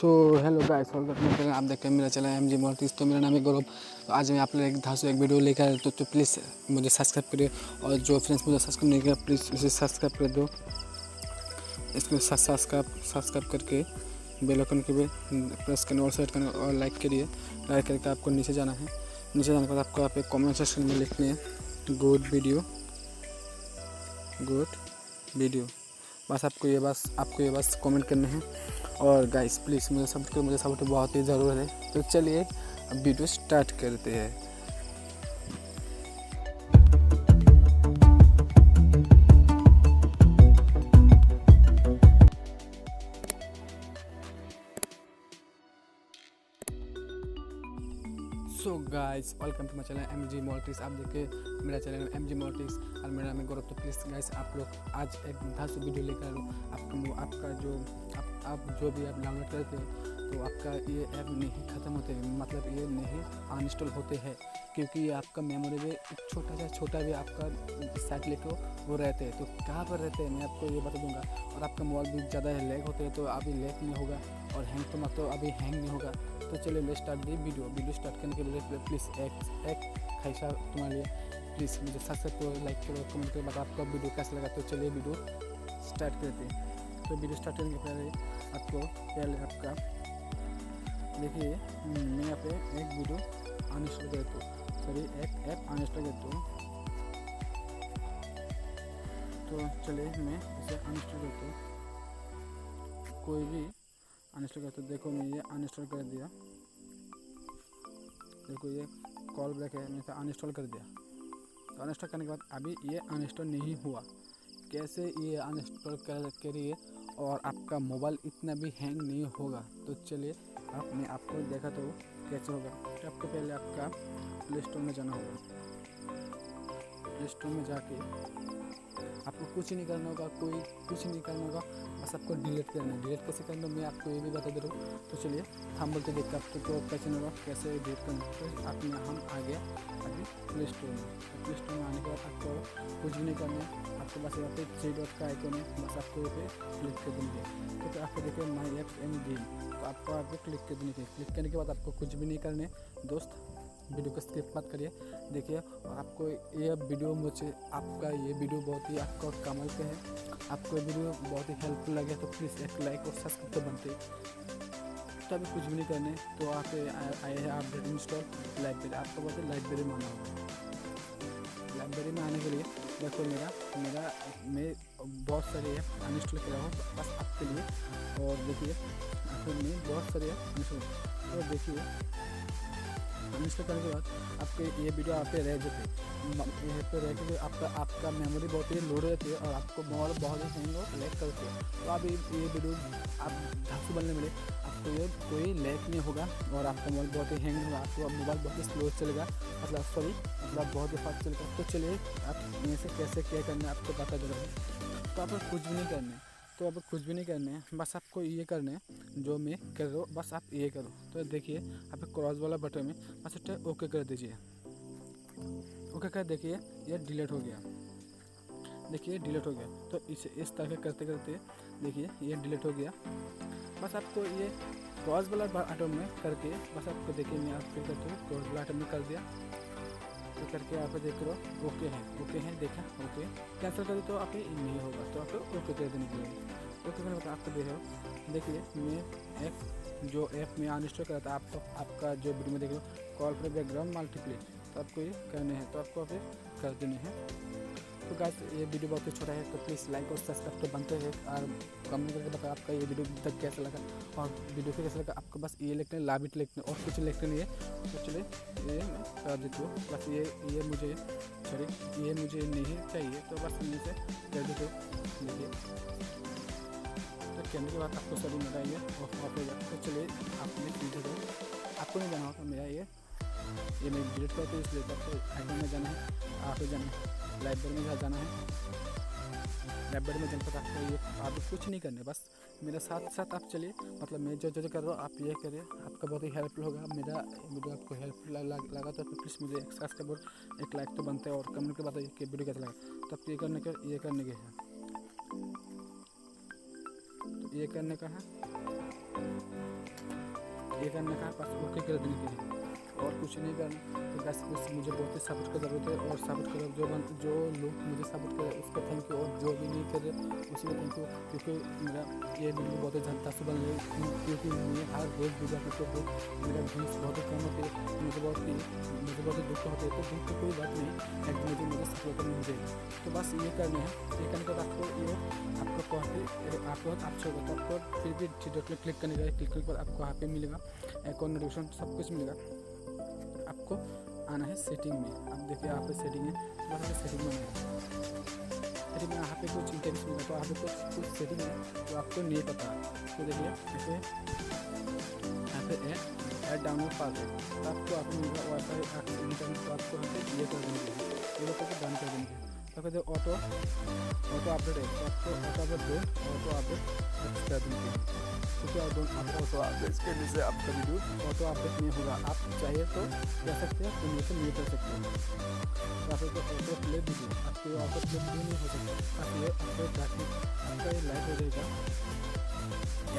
So hello guys, welcome to channel. आप देख रहे हैं मेरा चैनल MG मोल्टिस। तो मेरा नाम है गौरव। तो आज मैं आप लोग एक धासु एक वीडियो लेकर आया। तो प्लीज़ मुझे सब्सक्राइब करिए, और जो फ्रेंड्स मुझे सब्सक्राइब नहीं किया प्लीज़ इसे सब्सक्राइब कर दो। इसको सब्सक्राइब करके बेल आइकन के भी प्रेस करना और सेट करना और लाइक करिए। लाइक करके आपको नीचे जाना है। नीचे जाने के बाद आपको आप एक कॉमेंट सेक्शन में लिखने हैं गुड वीडियो। बस आपको ये बस कमेंट करने हैं। और गाइस प्लीज़ मुझे सपोर्ट बहुत ही ज़रूरत है। तो चलिए अब वीडियो स्टार्ट करते हैं। So guys, welcome to my channel MG मोल्टिस। आप देखिए मेरा चैनल MG मोल्टिस और मेरा नाम है गौरव। तो प्लीज़ गाइस आप लोग आज एक धासु वीडियो लेकर आपका जो आप जो भी आप डाउनलोड करते हैं तो आपका ये ऐप नहीं ख़त्म होते, मतलब ये नहीं अनइंस्टॉल होते हैं, क्योंकि ये आपका मेमोरी में छोटा भी आपका साइट लेके वो रहते हैं। तो कहाँ पर रहते हैं मैं आपको ये बता दूंगा। और आपका मोबाइल भी ज़्यादा लैग होते हैं तो अभी लैग नहीं होगा, और हैंग तो मतलब अभी हैंग नहीं होगा। तो चलिए let's start the video start करने के लिए प्लीज़ एक ख़ाहिश तुम्हारे लिए, प्लीज़ मुझे सब्सक्राइब करो, लाइक करो, कमेंट करो, बता आपको वीडियो कैसा लगा। तो चलिए वीडियो स्टार्ट करते हैं। तो वीडियो स्टार्ट करने के पहले आपका देखिए मैं यहाँ पे एक वीडियो अनइंस्टॉल करता हूँ, एक ऐप अनइंस्टॉल करता हूँ। तो चलिए मैं इसे अनइंस्टॉल करता हूँ, कोई भी अनइंस्टॉल करता हूँ। देखो मैं ये अनइंस्टॉल कर दिया। देखो ये कॉल बैक है, मैंने अनइंस्टॉल कर दिया। तो अनइंस्टॉल करने के बाद अभी ये अनइंस्टॉल नहीं हुआ। कैसे ये अनइंस्टॉल करिए और आपका मोबाइल इतना भी हैंग नहीं होगा। तो चलिए मैं आपको देखा तो कैसे होगा। तो आपको पहले आपका प्ले स्टोर में जाना होगा। प्ले स्टोर में जाके आपको कुछ नहीं करना होगा, कुछ नहीं करना होगा, बस आपको डिलीट करना है। डिलीट कैसे करना है मैं आपको ये भी बता दे रहा हूँ। तो चलिए हम बोल के देखते हैं आपको कैसे होगा, कैसे डिलीट करना है। तो हम आ गया अभी प्ले स्टोर में। तो प्ले स्टोर में आने के बाद आपको कुछ भी नहीं करना है, आपको बस यहाँ पे 3 डॉट का आइकन है, बस आपको यहाँ पे क्लिक कर देंगे। तो फिर आपको देखिए माई ऐप एंड गेम, तो आपको आगे क्लिक कर देंगे। क्लिक करने के बाद आपको कुछ भी नहीं करना है दोस्त। वीडियो को स्किप मत करिए, देखिए। और आपको ये वीडियो आपका ये वीडियो बहुत ही आपका कमाल पे है। आपको ये वीडियो बहुत ही हेल्पफुल लगे तो प्लीज़ एक लाइक और सब्सक्राइब तो बनते। तो अभी कुछ भी नहीं करने, तो आप आए हैं अपडेट इंस्टॉल लाइब्रेरी। आपको बहुत लाइब्रेरी में आना होगा। लाइब्रेरी में आने के लिए देखो मैं बहुत सारे ऐप अनइंस्टॉल किया हूँ बस आपके लिए। और देखिए मैं बहुत सारे ऐप अनइंस्टॉल, तो देखिए अनइंस्टॉल करने के बाद आपके ये वीडियो आप पे रह जाते यहाँ पे रह के आपका मेमोरी बहुत ही लोड रहती है और आपको मोबाइल बहुत ही हैंग और लैग करती है। तो अब ये वीडियो आप धासु बनने मिले, आपको ये कोई लैग नहीं होगा और आपका मोबाइल बहुत ही हैंग नहीं होगा। आपको मोबाइल बहुत ही स्लो चलेगा, मतलब बहुत ही फास्ट चलेगा। तो चलिए आप में से कैसे क्या करना है आपको बता दे रहा हूँ। तो आपको कुछ भी नहीं करना है, बस आपको ये करना है जो मैं कर रहा हूँ, बस आप ये करो। तो देखिए आप क्रॉस वाला बटन में बस ओके कर दीजिए। ओके कर देखिए ये डिलीट हो गया। देखिए डिलीट हो गया। तो इस तरह करते करते देखिए ये डिलीट हो गया। बस आपको ये क्रॉस वाला बटन में करके बस आपको देखिए मैं आपको करते हुए क्रॉस वाला बटन में कर दिया। तो करके आप देख रहे हो ओके है देखा ओके। कैंसिल कर दो तो आप नहीं होगा, तो आपको ओके कर देने के लिए ओके करने के बाद आपको देख रहे हो। देखिए मैं जो ऐप में अनइंस्टॉल करा था आपका जो वीडियो में देख रहे हो कॉल पर बैकग्राउंड मल्टीप्ले, तो आपको ये करने हैं, तो आपको फिर कर देने हैं। तो गाइस ये वीडियो बहुत ही छोटा है, तो प्लीज़ लाइक और सब्सक्राइब तो बनते हैं। और कमेंट करके बताओ आपका ये वीडियो तक कैसा लगा, और वीडियो को कैसा लगा। आपको बस ये लिखना है, लाभित लिखना है और कुछ लिखना नहीं है। तो चलिए ये मैं कर देती हूँ। बस ये मुझे नहीं चाहिए, तो बस मैं इसे कर देती हूँ। देखिए तो कहने के बाद आपको सभी मेरा ये ऑफ हो जाए। तो चलिए आपने सीधे दो, आपको नहीं जाना होगा। मेरा ये मैं डिलीट करते हूँ, इसलिए आपको आइकन में जाना है, आप जाना है लाइब्रेरी में जाना है। लाइब्रेरी में जाने पर आपको ये आप कुछ नहीं करने, बस मेरे साथ आप चलिए। मतलब मैं जो कर रहा हूँ आप ये करें, आपका बहुत ही हेल्पफुल होगा। मेरा वीडियो आपको हेल्पफुल लगा तो प्लीज़ मुझे एक सब्सक्राइब और एक लाइक तो बनते हैं, और कमेंट के बताइए कि वीडियो कैसा लगा। तो आप ये करने के है, तो ये करने का है। ये करने का बस ओके कर देने के लिए और कुछ नहीं करना। तो बस मुझे बहुत ही सपोर्ट की ज़रूरत है और सपोर्ट करो जो लोग मुझे सपोर्ट करे उसको थैंक यू और जो भी नहीं करे उसी को थैंक यू, क्योंकि मेरा ये वीडियो बहुत ही झटका से बन रही है क्योंकि मैं हर रोज़ वीडियो करते तो मेरा व्यूज़ बहुत ही कम होते हैं, मुझे बहुत ही दुख होते हैं। तो दुख तो कोई बात नहीं, एक दिन मुझे सपोर्ट मिल जाएगी। तो बस ये करना है, ये करने के बाद आपको ये आपको कॉपी आपको अच्छा होगा। तो आपको फिर भी क्लिक करने का, क्लिक करने के बाद आपको यहाँ पे मिलेगा अकाउंट नोटिफिकेशन सब कुछ मिलेगा। आपको आना है सेटिंग में। अब देखिए यहाँ पे सेटिंग है, तो बस हमें सेटिंग में सेटिंग में यहाँ पे कुछ इंटरव्यूज मिलेगा। तो यहाँ पे कुछ सेटिंग है जो आपको नहीं पता। तो देखिए जैसे यहाँ पे ऐड डाउनलोड पास है, तो आपको आप मिलेगा वाईफाई इंटरनेट। तो आपको यहाँ पे ये कर देंगे, ये करके बंद कर देंगे। तो कहते ऑटो अपडेट है, तो आपको ऑटो अपडेट कर देंगे, क्योंकि ऑटो अपडेट करने से आपका वीडियो ऑटो अपडेट नहीं होगा। आप चाहिए तो कर सकते हैं, तो नहीं तो नहीं कर सकते। तो आपको ऑटो प्ले वीडियो आपके ऑटो प्ले वीडियो नहीं हो सकता। आप ये आपका ये लाइट हो जाएगा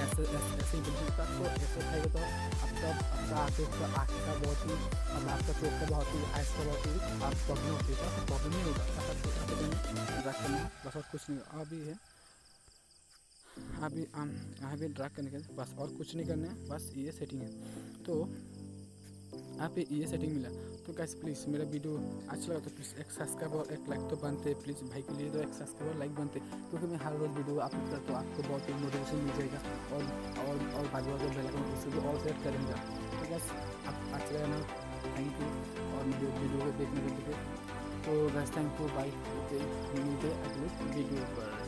ऐसे आपको ऐसे खाएगा। तो आपका आँख का बहुत ही अब आपका चोट का बहुत ही आइस का बहुत ही आप प्रॉब्लम होती है, तो प्रॉब्लम नहीं होगा। ड्रैग करना बस और कुछ नहीं। अभी है अभी ड्रैग करने के बस और कुछ नहीं करना है, बस ये सेटिंग है। तो आप ये सेटिंग मिला। तो गाइस प्लीज़ मेरा वीडियो अच्छा लगा तो प्लीज़ एक सब्सक्राइब और एक लाइक तो बनते, प्लीज़ भाई के लिए तो एक सब्सक्राइब और लाइक बनते, क्योंकि मैं हर रोज़ वीडियो अपलोड करता तो आपको बहुत ही मोटिवेशन मिल जाएगा और बाजू बाजू बेल आइकन उससे भी और सेट करेंगे। तो गाइस आप अच्छा लगा ना, थैंक यू और मेरे वीडियो को देखने के लिए। तो गाइस थैंक यू, बाय, मिलते अगले वीडियो पर।